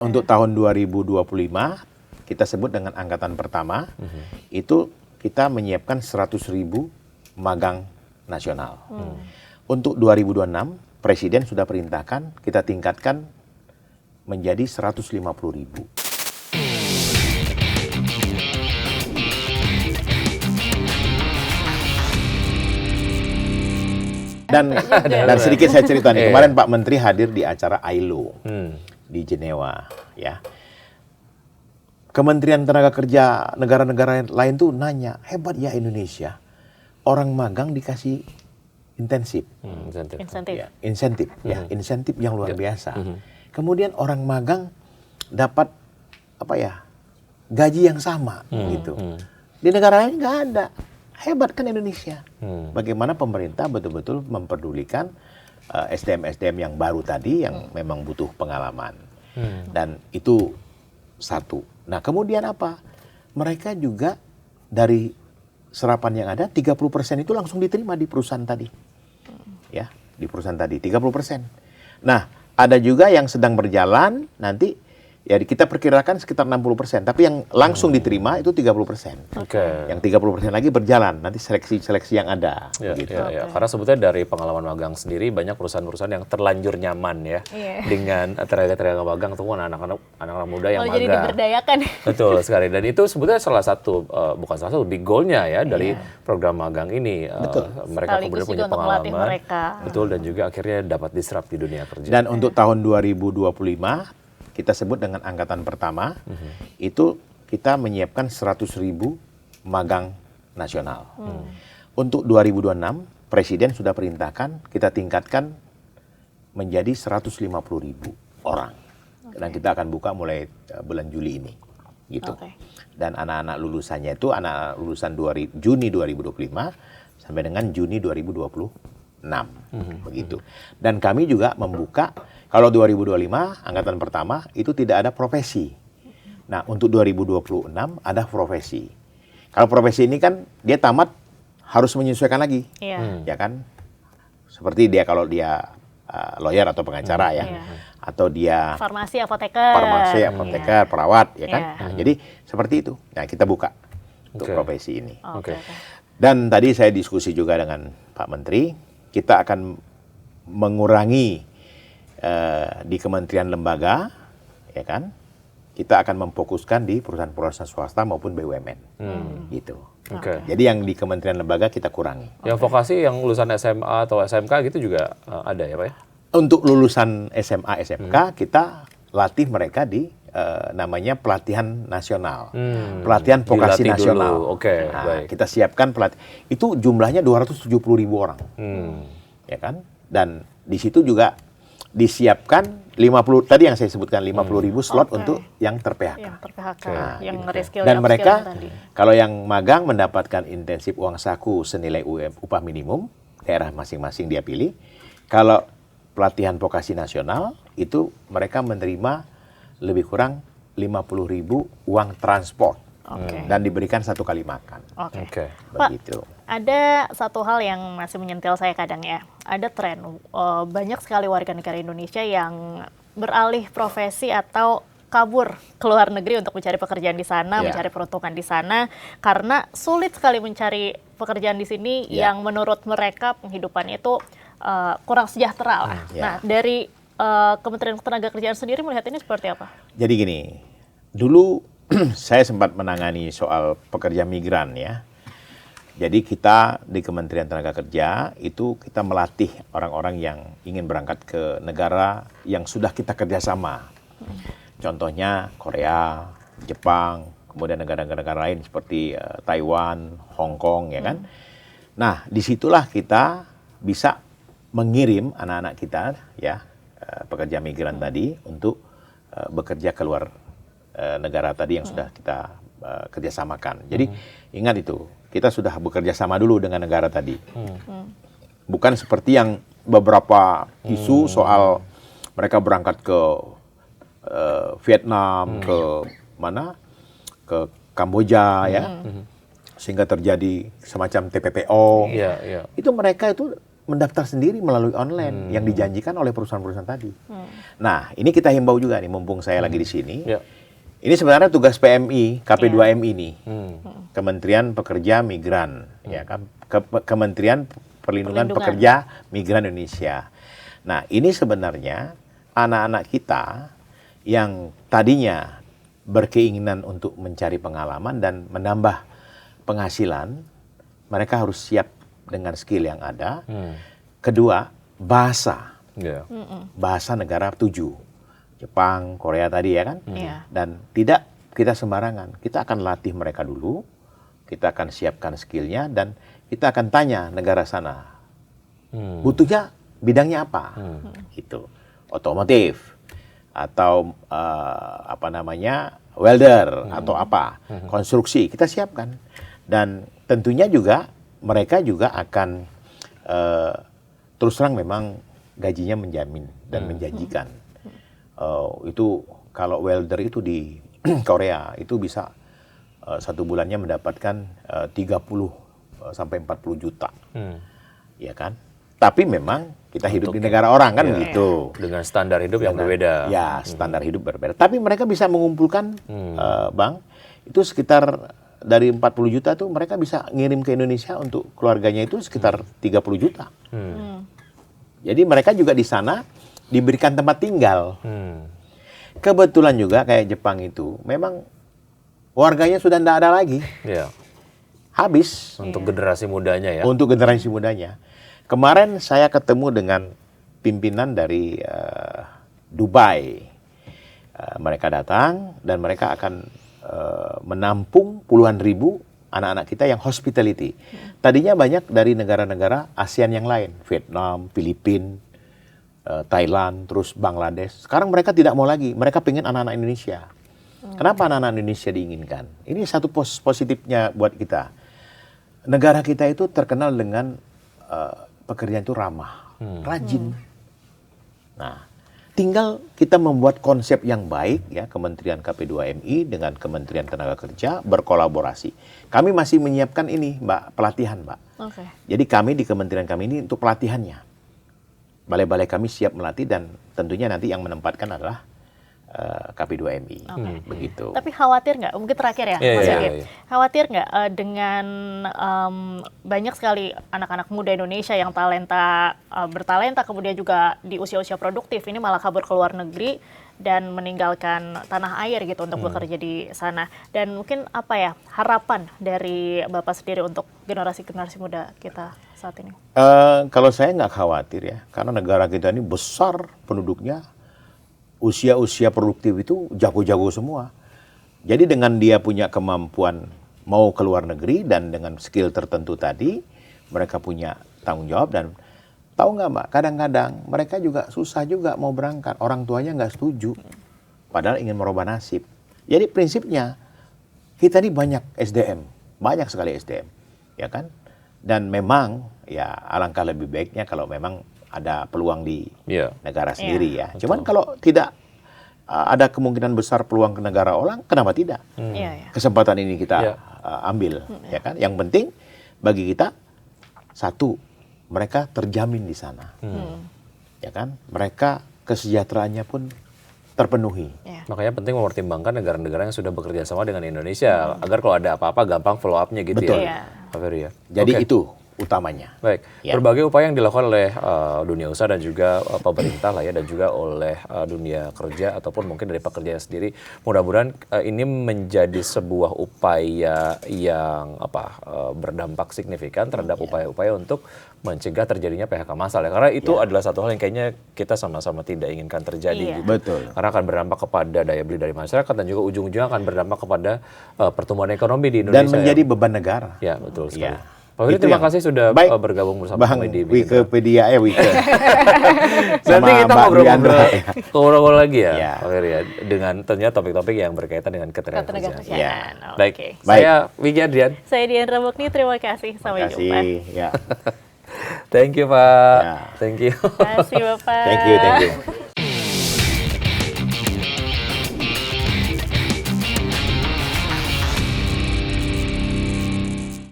Untuk tahun 2025, kita sebut dengan angkatan pertama, itu kita menyiapkan 100.000 magang nasional. Untuk 2026, Presiden sudah perintahkan kita tingkatkan menjadi 150.000. Dan sedikit saya cerita nih, kemarin Pak Menteri hadir di acara ILO di Jenewa, ya. Kementerian Tenaga Kerja negara-negara lain tuh nanya, hebat ya Indonesia, orang magang dikasih insentif, insentif yang luar biasa. Kemudian orang magang dapat gaji yang sama, gitu. Di negara lain nggak ada. Hebat kan Indonesia. Bagaimana pemerintah betul-betul memperdulikan SDM-SDM yang baru tadi yang memang butuh pengalaman. Dan itu satu. Nah, kemudian apa? Mereka juga dari serapan yang ada 30% itu langsung diterima di perusahaan tadi. Ya, di perusahaan tadi 30%. Nah, ada juga yang sedang berjalan nanti ya kita perkirakan sekitar 60%, tapi yang langsung diterima itu 30%. Yang 30% lagi berjalan, nanti seleksi yang ada. Gitu. Ya. Karena sebetulnya dari pengalaman magang sendiri, banyak perusahaan-perusahaan yang terlanjur nyaman ya dengan tenaga-tenaga magang atau anak-anak muda yang magang. Jadi diberdayakan. Betul sekali, dan itu sebetulnya salah satu, bukan salah satu, big goal-nya ya dari program magang ini. Mereka kemudian punya pengalaman. Betul, dan juga akhirnya dapat diserap di dunia kerja. Dan untuk tahun 2025, kita sebut dengan angkatan pertama, itu kita menyiapkan 100.000 magang nasional. Untuk 2026, Presiden sudah perintahkan kita tingkatkan menjadi 150.000 orang. Dan kita akan buka mulai bulan Juli ini. Gitu. Dan anak-anak lulusannya itu, anak lulusan Juni 2025 sampai dengan Juni 2026. Begitu. Dan kami juga membuka, kalau 2025 angkatan pertama itu tidak ada profesi. Nah, untuk 2026 ada profesi. Kalau profesi ini kan dia tamat harus menyesuaikan lagi. Ya kan? Seperti dia kalau dia lawyer atau pengacara ya. Atau dia farmasi, apoteker, perawat ya kan. Nah, jadi seperti itu. Nah, kita buka untuk profesi ini. Dan tadi saya diskusi juga dengan Pak Menteri, kita akan mengurangi di kementerian lembaga, ya kan? Kita akan memfokuskan di perusahaan-perusahaan swasta maupun BUMN, gitu. Jadi yang di kementerian lembaga kita kurangi. Yang vokasi, yang lulusan SMA atau SMK gitu juga ada ya Pak ya? Untuk lulusan SMA, SMK kita latih mereka di namanya pelatihan nasional, pelatihan vokasi nasional. Baik. Kita siapkan itu jumlahnya 270.000 orang, ya kan? Dan di situ juga disiapkan 50, tadi yang saya sebutkan 50.000 slot untuk yang ter-PHK. Yang reskill. Dan mereka kalau yang magang mendapatkan intensif uang saku senilai upah minimum, daerah masing-masing dia pilih. Kalau pelatihan vokasi nasional itu mereka menerima lebih kurang 50.000 uang transport. Dan diberikan 1 kali makan. Begitu. Pak, ada satu hal yang masih menyentil saya kadang ya. Ada tren banyak sekali warga negara Indonesia yang beralih profesi atau kabur ke luar negeri untuk mencari pekerjaan di sana, mencari peruntungan di sana, karena sulit sekali mencari pekerjaan di sini yang menurut mereka penghidupannya itu kurang sejahtera lah. Nah, dari Kementerian Ketenagakerjaan sendiri melihat ini seperti apa? Jadi gini, dulu saya sempat menangani soal pekerja migran ya. Jadi kita di Kementerian Tenaga Kerja itu kita melatih orang-orang yang ingin berangkat ke negara yang sudah kita kerjasama. Contohnya Korea, Jepang, kemudian negara-negara lain seperti Taiwan, Hong Kong ya kan. Nah, disitulah kita bisa mengirim anak-anak kita ya, pekerja migran tadi untuk bekerja keluar negara tadi yang sudah kita kerjasamakan. Jadi ingat itu, kita sudah bekerja sama dulu dengan negara tadi. Bukan seperti yang beberapa isu soal mereka berangkat ke Vietnam, ke mana, ke Kamboja ya, sehingga terjadi semacam TPPO. Itu mereka itu mendaftar sendiri melalui online yang dijanjikan oleh perusahaan-perusahaan tadi. Nah, ini kita himbau juga nih, mumpung saya lagi di sini. Ya. Ini sebenarnya tugas PMI, KP2MI nih, Kementerian Pekerja Migran, ya kan, Kementerian Perlindungan Pekerja Migran Indonesia. Nah, ini sebenarnya anak-anak kita yang tadinya berkeinginan untuk mencari pengalaman dan menambah penghasilan, mereka harus siap dengan skill yang ada. Kedua, bahasa. Bahasa negara tujuh. Jepang, Korea tadi ya kan? Dan tidak kita sembarangan. Kita akan latih mereka dulu, kita akan siapkan skillnya, dan kita akan tanya negara sana. Butuhnya bidangnya apa? Gitu. Otomotif, atau welder, atau apa. Konstruksi, kita siapkan. Dan tentunya juga mereka juga akan terus terang memang gajinya menjamin dan menjanjikan. Itu kalau welder itu di Korea itu bisa satu bulannya mendapatkan 30 sampai 40 juta. Ya kan? Tapi memang kita hidup di negara orang kan gitu. Dengan standar hidup yang berbeda. Ya, standar hidup berbeda. Tapi mereka bisa mengumpulkan, Bang, itu sekitar dari 40 juta tuh mereka bisa ngirim ke Indonesia untuk keluarganya itu sekitar 30 juta. Jadi mereka juga di sana diberikan tempat tinggal. Kebetulan juga kayak Jepang itu, memang warganya sudah tidak ada lagi. Habis. Untuk generasi mudanya ya. Untuk generasi mudanya. Kemarin saya ketemu dengan pimpinan dari Dubai. Mereka datang dan mereka akan menampung puluhan ribu anak-anak kita yang hospitality. Tadinya banyak dari negara-negara ASEAN yang lain, Vietnam, Filipina, Thailand, terus Bangladesh. Sekarang mereka tidak mau lagi, mereka pengen anak-anak Indonesia. Kenapa anak-anak Indonesia diinginkan? Ini satu positifnya buat kita. Negara kita itu terkenal dengan pekerjaan itu ramah, rajin. Nah, tinggal kita membuat konsep yang baik ya, Kementerian KP2MI dengan Kementerian Tenaga Kerja berkolaborasi. Kami masih menyiapkan ini, Mbak, pelatihan, Mbak. Jadi kami di kementerian kami ini untuk pelatihannya. Balai-balai kami siap melatih dan tentunya nanti yang menempatkan adalah KP2MI. Begitu. Tapi khawatir nggak? Mungkin terakhir ya, Mas Yogi. Khawatir nggak dengan banyak sekali anak-anak muda Indonesia yang bertalenta, kemudian juga di usia-usia produktif ini malah kabur ke luar negeri dan meninggalkan tanah air gitu untuk bekerja di sana. Dan mungkin apa ya harapan dari Bapak sendiri untuk generasi-generasi muda kita saat ini? Kalau saya nggak khawatir ya, karena negara kita ini besar penduduknya. Usia-usia produktif itu jago-jago semua. Jadi dengan dia punya kemampuan mau ke luar negeri dan dengan skill tertentu tadi, mereka punya tanggung jawab dan tahu nggak Mbak, kadang-kadang mereka juga susah juga mau berangkat. Orang tuanya nggak setuju, padahal ingin merubah nasib. Jadi prinsipnya, kita ini banyak SDM, banyak sekali SDM, ya kan? Dan memang ya alangkah lebih baiknya kalau memang ada peluang di negara sendiri ya. Betul. Cuman kalau tidak ada kemungkinan besar peluang ke negara orang, kenapa tidak? Kesempatan ini kita ambil, ya kan? Yang penting bagi kita satu, mereka terjamin di sana, ya kan? Mereka kesejahteraannya pun terpenuhi. Makanya penting mempertimbangkan negara-negara yang sudah bekerja sama dengan Indonesia agar kalau ada apa-apa gampang follow up-nya gitu. Betul. Ya. Pak Ferry ya. Jadi itu utamanya. Baik, berbagai upaya yang dilakukan oleh dunia usaha dan juga pemerintah lah ya, dan juga oleh dunia kerja ataupun mungkin dari pekerja sendiri. Mudah-mudahan ini menjadi sebuah upaya yang berdampak signifikan terhadap upaya-upaya untuk mencegah terjadinya PHK massal ya. Karena itu adalah satu hal yang kayaknya kita sama-sama tidak inginkan terjadi gitu. Betul. Karena akan berdampak kepada daya beli dari masyarakat dan juga ujung-ujungnya akan berdampak kepada pertumbuhan ekonomi di Indonesia. Dan menjadi beban negara. Ya, betul sekali. Pak Ferry, terima kasih sudah bergabung bersama kami di Wikipedia Nanti kita ngobrol-ngobrol lagi ya, Pak Ferry ya, dengan tentunya topik-topik yang berkaitan dengan ketenagakerjaan. Baik. Saya Wigi Adrian. Saya Dian Ramukni, terima kasih. Sampai jumpa. Thank you Pak. Thank you. Terima kasih Bapak. Thank you.